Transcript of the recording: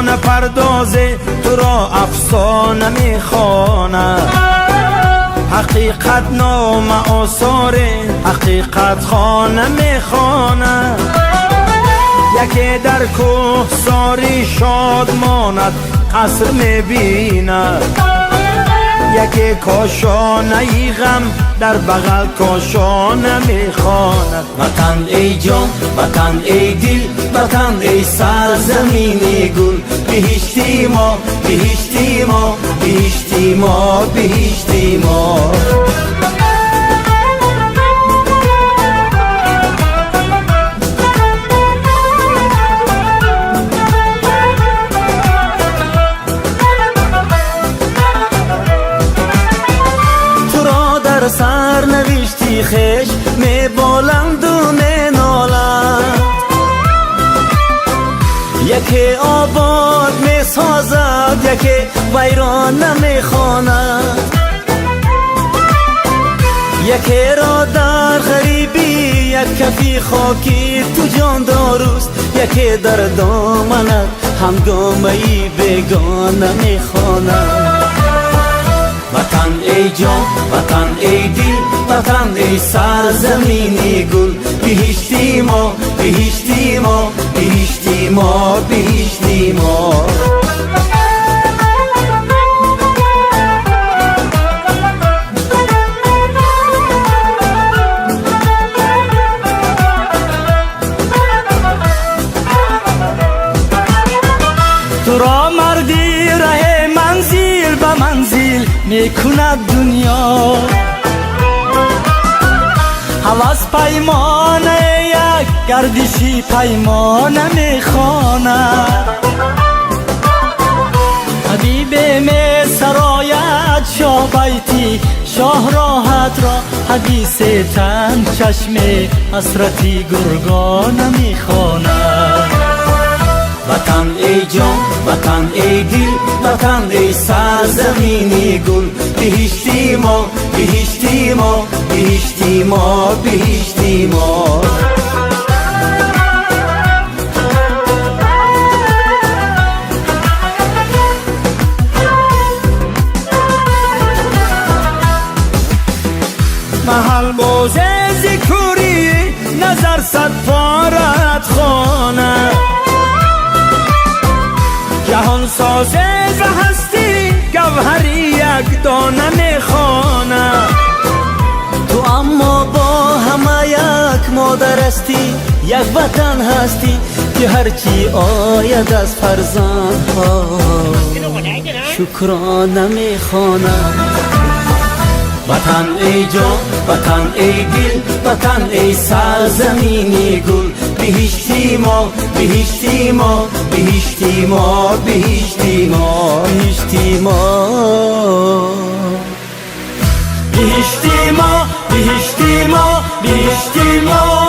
افسانه پردازه تو را افسانه میخواند. حقیقت نام آثار حقیقت خانه میخواند. یکی در کوه ساری شاد ماند قصر میبیند. یکی کاشانه ای غم در بغل کاشانه میخواند. وطن ای جان، وطن ای دل، وطن ای سرزمین گل. بهشتی ما، بهشتی ما، بهشتی ما، بهشتی ما. سر نوشتی خش می بالند و می نالند. یکی آباد می سازد یکی ویران نمی خواند. یکی را در غریبی یک کفی خاکی تو جان داروست. یکی در دامنت همگامه‌ای بیگانه می خواند. وطن ای جان، وطن ای دل، وطن ای سرزمین گل. بهشتی ما، بهشتی ما، بهشتی ما، بهشتی ما. تو را مردی ره منزل به منزل میکند دنیا. هوس پیمانه یک گردشی پیمانه میخواند. حبیب می سرایت شاه بیتی شاه راحت را. حدیث تن چشم حسرتی گرگانه میخواند. وطن ای جان، وطن ای دل، وطن ای سرزمین گل. بهشتی ما، بهشتی ما، بهشتی ما، بهشتی ما. محل باز ذکری نظر صد پارت خانه. جهان سازه و هستی گوهری یک دانه میخواند. تو اما با همه یک مادر هستی یک وطن هستی که هرچی آید از فرزندها شکرانه میخواند. وطن ای جان، وطن ای دل، وطن ای سرزمین گل. بهشتی ما، بهشتی ما، بهشتی ما، بهشتی ما، بهشتی ما، بهشتی ما، بهشتی ما، بهشتی ما.